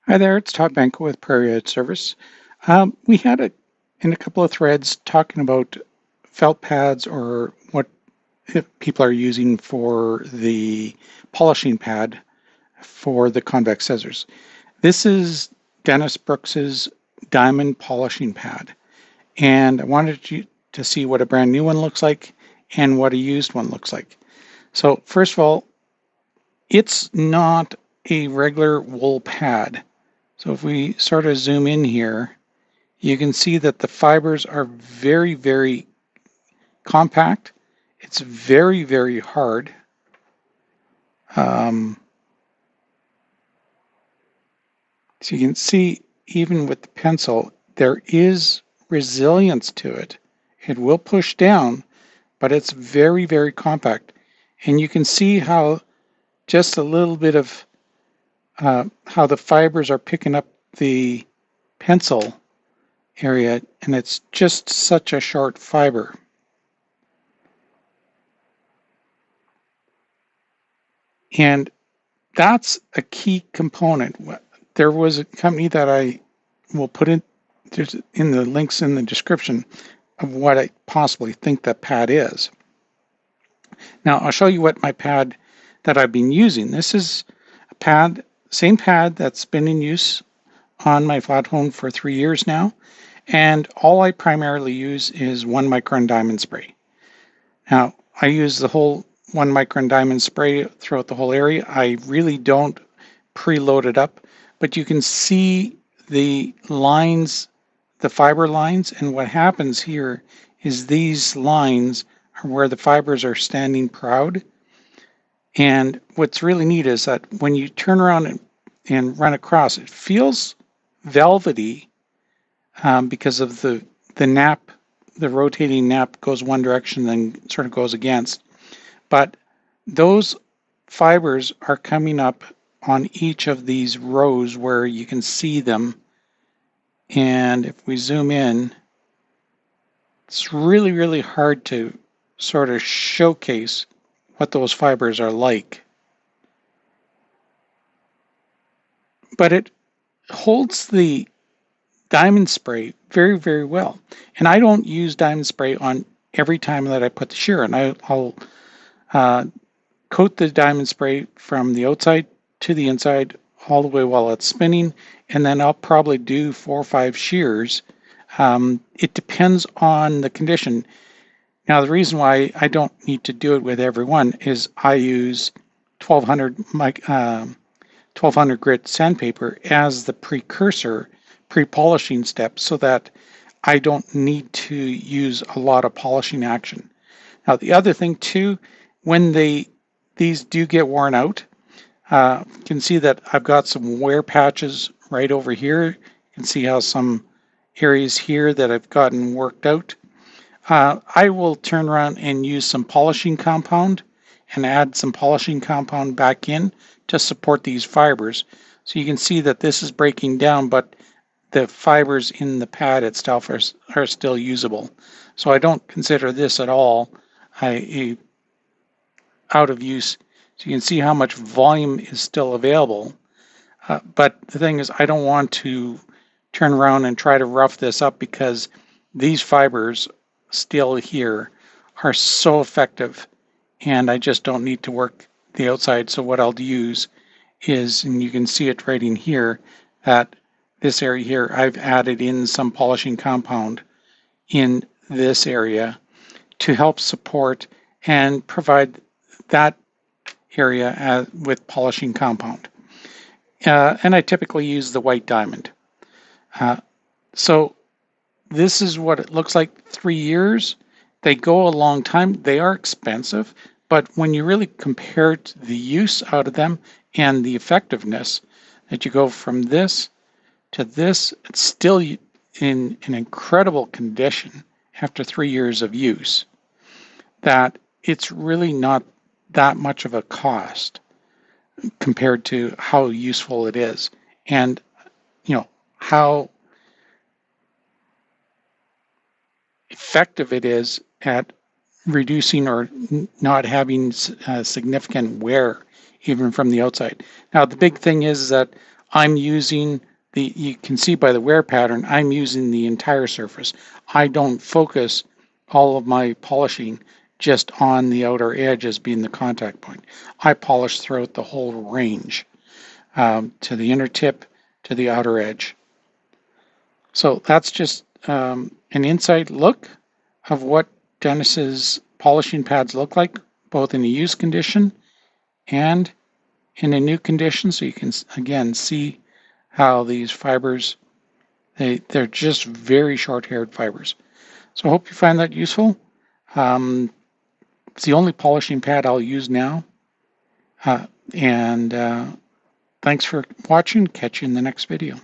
Hi there, it's Todd Banco with Preload Service. We had in a couple of threads talking about felt pads or what people are using for the polishing pad for the convex scissors. This is Dennis Brooks's diamond polishing pad, and I wanted you to see what a brand new one looks like and what a used one looks like. So first of all, it's not a regular wool pad. So if we sort of zoom in here, you can see that the fibers are very, very compact. It's very, very hard. So you can see even with the pencil, there is resilience to it. It will push down, but it's very, very compact. And you can see how just a little bit of how the fibers are picking up the pencil area, and it's just such a short fiber. And that's a key component. There was a company that I will put in the links in the description of what I possibly think that pad is. Now I'll show you what my pad that I've been using. This is a pad, same pad that's been in use on my flat home for 3 years now. And all I primarily use is 1 micron diamond spray. Now I use the whole 1 micron diamond spray throughout the whole area. I really don't preload it up, but you can see the lines, the fiber lines, and what happens here is these lines are where the fibers are standing proud. And what's really neat is that when you turn around and run across, it feels velvety because of the nap, the rotating nap goes one direction, then sort of goes against. But those fibers are coming up on each of these rows where you can see them. And if we zoom in, it's really, really hard to sort of showcase what those fibers are like. But it holds the diamond spray very, very well. And I don't use diamond spray on every time that I put the shear in. I'll coat the diamond spray from the outside to the inside all the way while it's spinning, and then I'll probably do 4 or 5 shears. It depends on the condition. Now, the reason why I don't need to do it with every one is I use 1200 grit sandpaper as the precursor, pre-polishing step, so that I don't need to use a lot of polishing action. Now, the other thing too, when these do get worn out, you can see that I've got some wear patches right over here. You can see how some areas here that I've gotten worked out. I will turn around and use some polishing compound and add some polishing compound back in to support these fibers. So you can see that this is breaking down, but the fibers in the pad itself are still usable. So I don't consider this at all out of use. So you can see how much volume is still available. But the thing is, I don't want to turn around and try to rough this up because these fibers still here are so effective, and I just don't need to work the outside. So what I'll use is, and you can see it right in here, that this area here, I've added in some polishing compound in this area to help support and provide that area with polishing compound. And I typically use the white diamond. So this is what it looks like 3 years. They go a long time. They are expensive, but when you really compare the use out of them and the effectiveness, that you go from this to this, it's still in an incredible condition after 3 years of use, that it's really not that much of a cost compared to how useful it is, and how effective it is at reducing or not having significant wear even from the outside. Now, the big thing is that I'm using you can see by the wear pattern, I'm using the entire surface. I don't focus all of my polishing just on the outer edge as being the contact point. I polish throughout the whole range, to the inner tip, to the outer edge. So that's just an inside look of what Dennis's polishing pads look like, both in a used condition and in a new condition. So you can, again, see how these fibers, they're just very short-haired fibers. So I hope you find that useful. It's the only polishing pad I'll use now. And thanks for watching. Catch you in the next video.